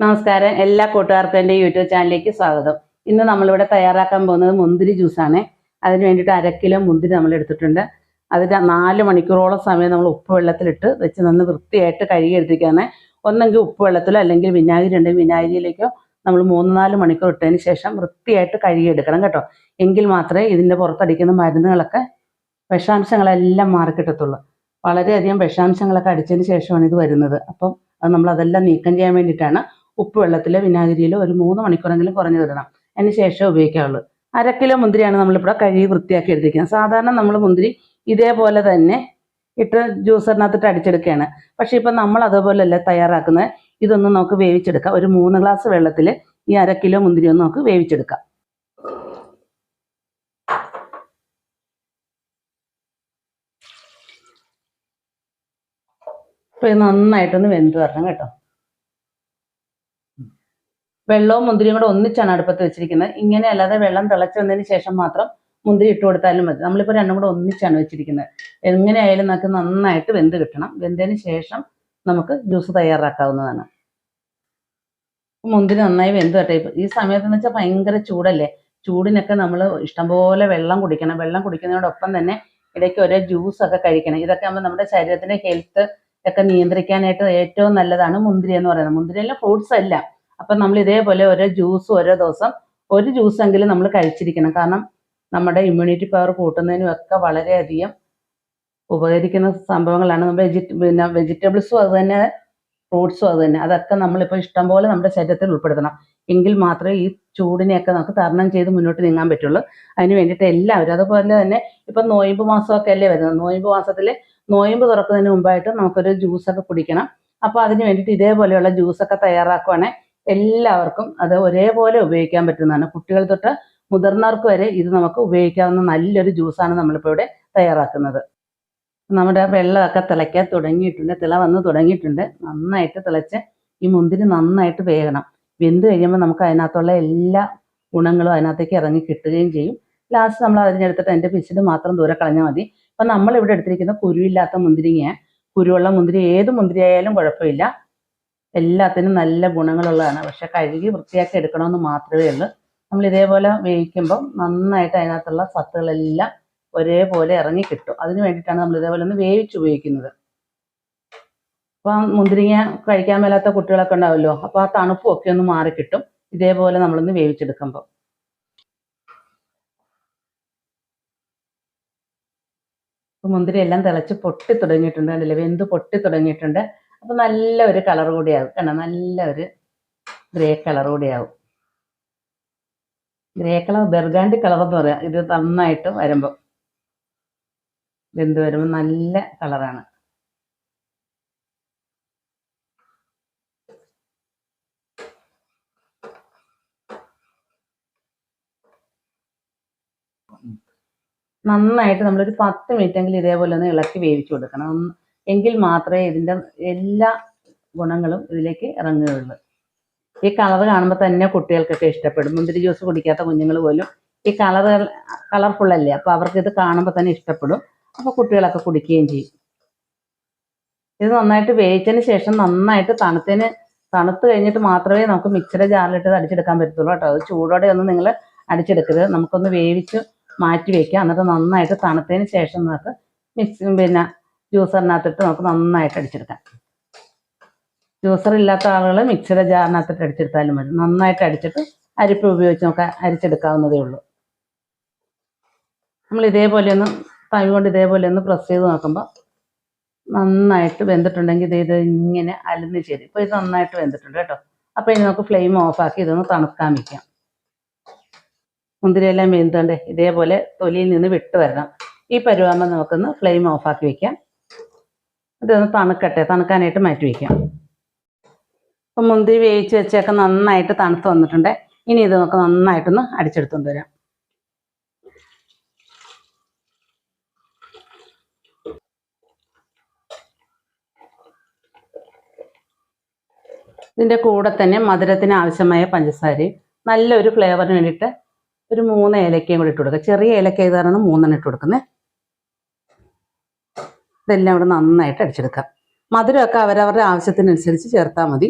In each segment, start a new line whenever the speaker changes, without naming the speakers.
നമസ്കാരം, എല്ലാ കൂട്ടുകാർക്കും എൻ്റെ യൂട്യൂബ് ചാനലിലേക്ക് സ്വാഗതം. ഇന്ന് നമ്മളിവിടെ തയ്യാറാക്കാൻ പോകുന്നത് മുന്തിരി ജ്യൂസാണ്. അതിന് വേണ്ടിയിട്ട് 1/2 കിലോ മുന്തിരി നമ്മൾ എടുത്തിട്ടുണ്ട്. അതിന് 4 മണിക്കൂറോളം സമയം നമ്മൾ ഉപ്പ് വെള്ളത്തിലിട്ട് വെച്ച് നന്ന് വൃത്തിയായിട്ട് കഴുകിയെടുത്തിരിക്കുകയാണ്. ഒന്നെങ്കിൽ ഉപ്പ് വെള്ളത്തിലോ അല്ലെങ്കിൽ വിനാഗിരി ഉണ്ടെങ്കിൽ വിനാഗിരിയിലേക്കോ നമ്മൾ 3-4 മണിക്കൂർ ഇട്ടതിന് ശേഷം വൃത്തിയായിട്ട് കഴുകിയെടുക്കണം കേട്ടോ. എങ്കിൽ മാത്രമേ ഇതിൻ്റെ പുറത്തടിക്കുന്ന മരുന്നുകളൊക്കെ വിഷാംശങ്ങളെല്ലാം മാറിക്കിട്ടത്തുള്ളൂ. വളരെയധികം വിഷാംശങ്ങളൊക്കെ അടിച്ചതിന് ശേഷമാണ് ഇത് വരുന്നത്. അപ്പം അത് നമ്മളതെല്ലാം നീക്കം ചെയ്യാൻ വേണ്ടിയിട്ടാണ് ഉപ്പ് വെള്ളത്തിലോ വിനാഗിരിയിലോ ഒരു 3 മണിക്കൂറെങ്കിലും കുറഞ്ഞു ഇടണം. അതിന് ശേഷം ഉപയോഗിക്കാവുള്ളൂ. 1/2 കിലോ മുന്തിരിയാണ് നമ്മളിവിടെ കഴുകി വൃത്തിയാക്കി എടുത്തിരിക്കുന്നത്. സാധാരണ നമ്മൾ മുന്തിരി ഇതേപോലെ തന്നെ ഇട്ട് ജ്യൂസറിനകത്തിട്ട് അടിച്ചെടുക്കുകയാണ്. പക്ഷേ ഇപ്പം നമ്മൾ അതുപോലെയല്ല തയ്യാറാക്കുന്നത്. ഇതൊന്നും നമുക്ക് വേവിച്ചെടുക്കാം. ഒരു 3 ഗ്ലാസ് വെള്ളത്തിൽ ഈ 1/2 കിലോ മുന്തിരി ഒന്ന് നമുക്ക് വേവിച്ചെടുക്കാം. അപ്പോൾ ഇത് നന്നായിട്ടൊന്ന് വെന്ത് വരണം കേട്ടോ. വെള്ളവും മുന്തിരിയും കൂടെ ഒന്നിച്ചാണ് അടുപ്പത്ത് വെച്ചിരിക്കുന്നത്. ഇങ്ങനെ അല്ലാതെ വെള്ളം തിളച്ച് വന്നതിന് ശേഷം മാത്രം മുന്തിരി ഇട്ട് കൊടുത്താലും മതി. നമ്മളിപ്പോൾ രണ്ടും കൂടെ ഒന്നിച്ചാണ് വെച്ചിരിക്കുന്നത്. എങ്ങനെയായാലും നമുക്ക് നന്നായിട്ട് വെന്ത് കിട്ടണം. വെന്തതിന് ശേഷം നമുക്ക് ജ്യൂസ് തയ്യാറാക്കാവുന്നതാണ്. മുന്തിരി നന്നായി വെന്ത് വരട്ടെ. ഈ സമയത്തെന്ന് വെച്ചാൽ ഭയങ്കര ചൂടല്ലേ. ചൂടിനൊക്കെ നമ്മൾ ഇഷ്ടംപോലെ വെള്ളം കുടിക്കണം. വെള്ളം കുടിക്കുന്നതിനോടൊപ്പം തന്നെ ഇടയ്ക്ക് ഓരോ ജ്യൂസൊക്കെ കഴിക്കണം. ഇതൊക്കെ ആകുമ്പോൾ നമ്മുടെ ശരീരത്തിൻ്റെ ഹെൽത്ത് ഒക്കെ നിയന്ത്രിക്കാനായിട്ട് ഏറ്റവും നല്ലതാണ് മുന്തിരി എന്ന് പറയുന്നത്. മുന്തിരിയെല്ലാം ഫ്രൂട്ട്സ് അല്ല. അപ്പം നമ്മൾ ഇതേപോലെ ഓരോ ജ്യൂസ് ഓരോ ദിവസം ഒരു ജ്യൂസെങ്കിലും നമ്മൾ കഴിച്ചിരിക്കണം. കാരണം നമ്മുടെ ഇമ്മ്യൂണിറ്റി പവർ കൂട്ടുന്നതിനും ഒക്കെ വളരെയധികം ഉപകരിക്കുന്ന സംഭവങ്ങളാണ്. നമ്മൾ വെജിറ്റബിൾസും അത് തന്നെ, ഫ്രൂട്ട്സും അത് തന്നെ. അതൊക്കെ നമ്മളിപ്പോൾ ഇഷ്ടംപോലെ നമ്മുടെ ശരീരത്തിൽ ഉൾപ്പെടുത്തണം. എങ്കിൽ മാത്രമേ ഈ ചൂടിനെയൊക്കെ നമുക്ക് തരണം ചെയ്ത് മുന്നോട്ട് നീങ്ങാൻ പറ്റുള്ളൂ. അതിന് വേണ്ടിയിട്ട് എല്ലാവരും അതുപോലെ തന്നെ ഇപ്പം നോയമ്പ് മാസമൊക്കെ അല്ലേ വരുന്നത്. നോയമ്പ് മാസത്തിൽ നോയമ്പ് തുറക്കുന്നതിന് മുമ്പായിട്ട് നമുക്കൊരു ജ്യൂസൊക്കെ കുടിക്കണം. അപ്പോൾ അതിന് വേണ്ടിയിട്ട് ഇതേപോലെയുള്ള ജ്യൂസൊക്കെ തയ്യാറാക്കുവാണെങ്കിൽ എല്ലാവർക്കും അത് ഒരേപോലെ ഉപയോഗിക്കാൻ പറ്റുന്നതാണ്. കുട്ടികൾ തൊട്ട് മുതിർന്നവർക്ക് വരെ ഇത് നമുക്ക് ഉപയോഗിക്കാവുന്ന നല്ലൊരു ജ്യൂസാണ് നമ്മളിപ്പോൾ ഇവിടെ തയ്യാറാക്കുന്നത്. നമ്മുടെ വെള്ളമൊക്കെ തിളയ്ക്കാൻ തുടങ്ങിയിട്ടുണ്ട്. തിള വന്ന് തുടങ്ങിയിട്ടുണ്ട്. നന്നായിട്ട് തിളച്ച് ഈ മുന്തിരി നന്നായിട്ട് വേകണം. വെന്ത് കഴിയുമ്പോൾ നമുക്ക് അതിനകത്തുള്ള എല്ലാ ഗുണങ്ങളും അതിനകത്തേക്ക് ഇറങ്ങി കിട്ടുകയും ചെയ്യും. ലാസ്റ്റ് നമ്മൾ അതിനെടുത്തിട്ട് അതിൻ്റെ പിശുട് മാത്രം ദൂരെ കളഞ്ഞാൽ മതി. അപ്പം നമ്മളിവിടെ എടുത്തിരിക്കുന്ന കുരുവില്ലാത്ത മുന്തിരിങ്ങയാണ്. കുരുവുള്ള മുന്തിരി ഏത് മുന്തിരി ആയാലും കുഴപ്പമില്ല. എല്ലാത്തിനും നല്ല ഗുണങ്ങളുള്ളതാണ്. പക്ഷെ കഴുകി വൃത്തിയാക്കി എടുക്കണമെന്ന് മാത്രമേ ഉള്ളൂ. നമ്മൾ ഇതേപോലെ വേവിക്കുമ്പം നന്നായിട്ട് അതിനകത്തുള്ള സത്തുകളെല്ലാം ഒരേപോലെ ഇറങ്ങി കിട്ടും. അതിന് വേണ്ടിയിട്ടാണ് നമ്മൾ ഇതേപോലെ ഒന്ന് വേവിച്ച് ഉപയോഗിക്കുന്നത്. അപ്പം മുന്തിരിങ്ങ കഴിക്കാൻ മേലാത്ത കുട്ടികളൊക്കെ ഉണ്ടാവുമല്ലോ. അപ്പോൾ ആ തണുപ്പും ഒക്കെ ഒന്ന് മാറിക്കിട്ടും ഇതേപോലെ നമ്മളൊന്ന് വേവിച്ചെടുക്കുമ്പോൾ. മുന്തിരി എല്ലാം തിളച്ച് പൊട്ടി തുടങ്ങിയിട്ടുണ്ട്. കണ്ടില്ലേ, വെന്ത് പൊട്ടി തുടങ്ങിയിട്ടുണ്ട്. അപ്പോൾ നല്ല ഒരു കളർ കൂടിയാവും. കാരണം നല്ല ഒരു ഗ്രേ കളർ കൂടിയാവും. ഗ്രേ കളർ, ബെർഗാണ്ടി കളർ എന്ന് പറയാം. ഇത് നന്നായിട്ട് വരുമ്പോൾ, വെന്ത് വരുമ്പോൾ നല്ല കളറാണ്. നന്നായിട്ട് നമ്മളൊരു 10 മിനിറ്റെങ്കിലും ഇതേപോലെ ഒന്ന് ഇളക്കി വേവിച്ചു കൊടുക്കണം. എങ്കിൽ മാത്രമേ ഇതിൻ്റെ എല്ലാ ഗുണങ്ങളും ഇതിലേക്ക് ഇറങ്ങുകയുള്ളൂ. ഈ കളർ കാണുമ്പോൾ തന്നെ കുട്ടികൾക്കൊക്കെ ഇഷ്ടപ്പെടും. മുന്തിരി ജ്യൂസ് കുടിക്കാത്ത കുഞ്ഞുങ്ങൾ പോലും ഈ കളർഫുള്ളല്ലേ, അപ്പോൾ അവർക്ക് ഇത് കാണുമ്പോൾ തന്നെ ഇഷ്ടപ്പെടും. അപ്പോൾ കുട്ടികളൊക്കെ കുടിക്കുകയും ചെയ്യും. ഇത് നന്നായിട്ട് വേവിച്ചതിന് ശേഷം നന്നായിട്ട് തണുത്ത് കഴിഞ്ഞിട്ട് മാത്രമേ നമുക്ക് മിക്സിയുടെ ജാറിലിട്ട് അടിച്ചെടുക്കാൻ പറ്റത്തുള്ളൂ കേട്ടോ. അത് ചൂടോടെ ഒന്നും നിങ്ങൾ അടിച്ചെടുക്കരുത്. നമുക്കൊന്ന് വേവിച്ച് മാറ്റി വയ്ക്കാം. എന്നിട്ട് നന്നായിട്ട് തണുത്തതിന് ശേഷം നമുക്ക് ജ്യൂസറിനകത്തിട്ട് നമുക്ക് നന്നായിട്ട് അടിച്ചെടുക്കാം. ജ്യൂസർ ഇല്ലാത്ത ആളുകൾ മിക്സിയുടെ ജാറിനകത്തിട്ട് അടിച്ചെടുത്താലും മതി. നന്നായിട്ട് അടിച്ചിട്ട് അരിപ്പ ഉപയോഗിച്ച് നമുക്ക് അരിച്ചെടുക്കാവുന്നതേ ഉള്ളൂ. നമ്മൾ ഇതേപോലെ ഒന്ന് തവി കൊണ്ട് ഇതേപോലെ ഒന്ന് പ്രസ് ചെയ്ത് നോക്കുമ്പോൾ നന്നായിട്ട് വെന്തിട്ടുണ്ടെങ്കിൽ ഇത് ഇങ്ങനെ അലിഞ്ഞ് ചേരും. ഇപ്പോൾ ഇത് നന്നായിട്ട് വെന്തിട്ടുണ്ട് കേട്ടോ. അപ്പോൾ ഇനി നമുക്ക് ഫ്ലെയിം ഓഫാക്കി ഇതൊന്ന് തണുക്കാൻ വയ്ക്കാം. മുന്തിരിയെല്ലാം വെന്തുണ്ട് ഇതേപോലെ തൊലിയിൽ നിന്ന് വിട്ട് വരണം. ഈ പരുവാകുമ്പോൾ നമുക്കൊന്ന് ഫ്ലെയിം ഓഫാക്കി വയ്ക്കാം. ഇതൊന്ന് തണുക്കാനായിട്ട് മാറ്റി വയ്ക്കാം. അപ്പം മുന്തിരി വേവിച്ച് വെച്ചൊക്കെ നന്നായിട്ട് തണുത്ത് വന്നിട്ടുണ്ട്. ഇനി ഇത് നമുക്ക് നന്നായിട്ടൊന്ന് അടിച്ചെടുത്തുകൊണ്ട് വരാം. ഇതിൻ്റെ കൂടെ തന്നെ മധുരത്തിന് ആവശ്യമായ പഞ്ചസാരയും നല്ലൊരു ഫ്ലേവറിന് വേണ്ടിയിട്ട് ഒരു 3 ഏലക്കയും കൂടി ഇട്ട് കൊടുക്കുക. ചെറിയ ഏലക്ക ഇത് കാരണം 3 ഇട്ട് കൊടുക്കുന്നത്. ഇതെല്ലാം ഇവിടെ നന്നായിട്ട് അടിച്ചെടുക്കാം. മധുരമൊക്കെ അവരവരുടെ ആവശ്യത്തിനനുസരിച്ച് ചേർത്താൽ മതി.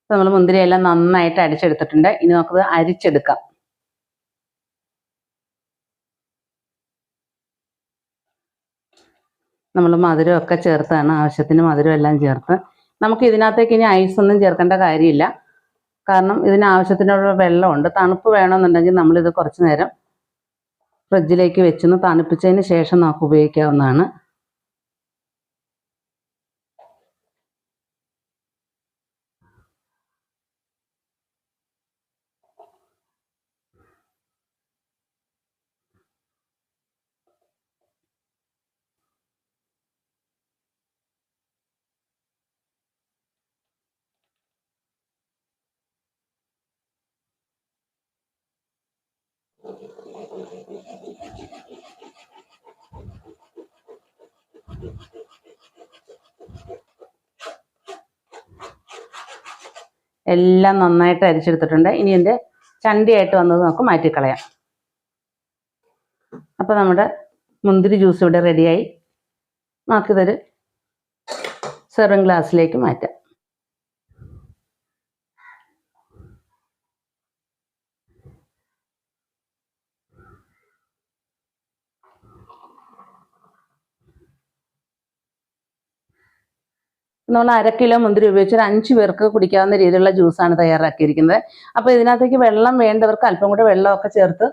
നമ്മൾ മുന്തിരിയെല്ലാം നന്നായിട്ട് അടിച്ചെടുത്തിട്ടുണ്ട്. ഇനി നമുക്കത് അരിച്ചെടുക്കാം. നമ്മൾ മധുരമൊക്കെ ചേർത്താണ്, ആവശ്യത്തിന് മധുരം എല്ലാം ചേർത്ത്. നമുക്ക് ഇതിനകത്തേക്ക് ഇനി ഐസൊന്നും ചേർക്കേണ്ട കാര്യമില്ല, കാരണം ഇതിന് ആവശ്യത്തിനുള്ള വെള്ളമുണ്ട്. തണുപ്പ് വേണമെന്നുണ്ടെങ്കിൽ നമ്മളിത് കുറച്ച് നേരം ഫ്രിഡ്ജിലേക്ക് വെച്ചൊന്ന് തണുപ്പിച്ചതിന് ശേഷം നമുക്ക് ഉപയോഗിക്കാവുന്നതാണ്. എല്ലാം നന്നായിട്ട് അരിച്ചെടുത്തിട്ടുണ്ട്. ഇനി എൻ്റെ ചണ്ടിയായിട്ട് വന്നത് നമുക്ക് മാറ്റിക്കളയാം. അപ്പോൾ നമ്മുടെ മുന്തിരി ജ്യൂസ് ഇവിടെ റെഡിയായി. നമുക്കിതൊരു സെർവിങ് ഗ്ലാസ്സിലേക്ക് മാറ്റാം. നമ്മൾ 1/2 കിലോ മുന്തിരി ഉപയോഗിച്ച് ഒരു 5 പേർക്ക് കുടിക്കാവുന്ന രീതിയിലുള്ള ജ്യൂസാണ് തയ്യാറാക്കിയിരിക്കുന്നത്. അപ്പോൾ ഇതിനകത്തേക്ക് വെള്ളം വേണ്ടവർക്ക് അല്പം കൂടെ വെള്ളമൊക്കെ ചേർത്ത്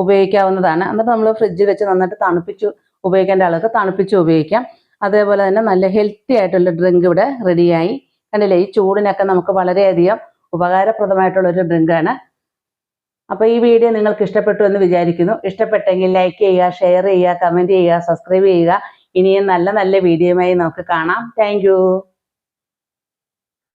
ഉപയോഗിക്കാവുന്നതാണ്. എന്നിട്ട് നമ്മൾ ഫ്രിഡ്ജിൽ വെച്ച് നന്നായിട്ട് തണുപ്പിച്ച് ഉപയോഗിക്കേണ്ട ആൾക്ക് തണുപ്പിച്ച് ഉപയോഗിക്കാം. അതേപോലെ തന്നെ നല്ല ഹെൽത്തി ആയിട്ടുള്ള ഡ്രിങ്ക് ഇവിടെ റെഡിയായി. കണ്ടില്ലേ, ഈ ചൂടിനൊക്കെ നമുക്ക് വളരെയധികം ഉപകാരപ്രദമായിട്ടുള്ളൊരു ഡ്രിങ്കാണ്. അപ്പോൾ ഈ വീഡിയോ നിങ്ങൾക്ക് ഇഷ്ടപ്പെട്ടു എന്ന് വിചാരിക്കുന്നു. ഇഷ്ടപ്പെട്ടെങ്കിൽ ലൈക്ക് ചെയ്യുക, ഷെയർ ചെയ്യുക, കമൻറ്റ് ചെയ്യുക, സബ്സ്ക്രൈബ് ചെയ്യുക. ഇനിയും നല്ല നല്ല വീഡിയോയുമായി നമുക്ക് കാണാം. താങ്ക്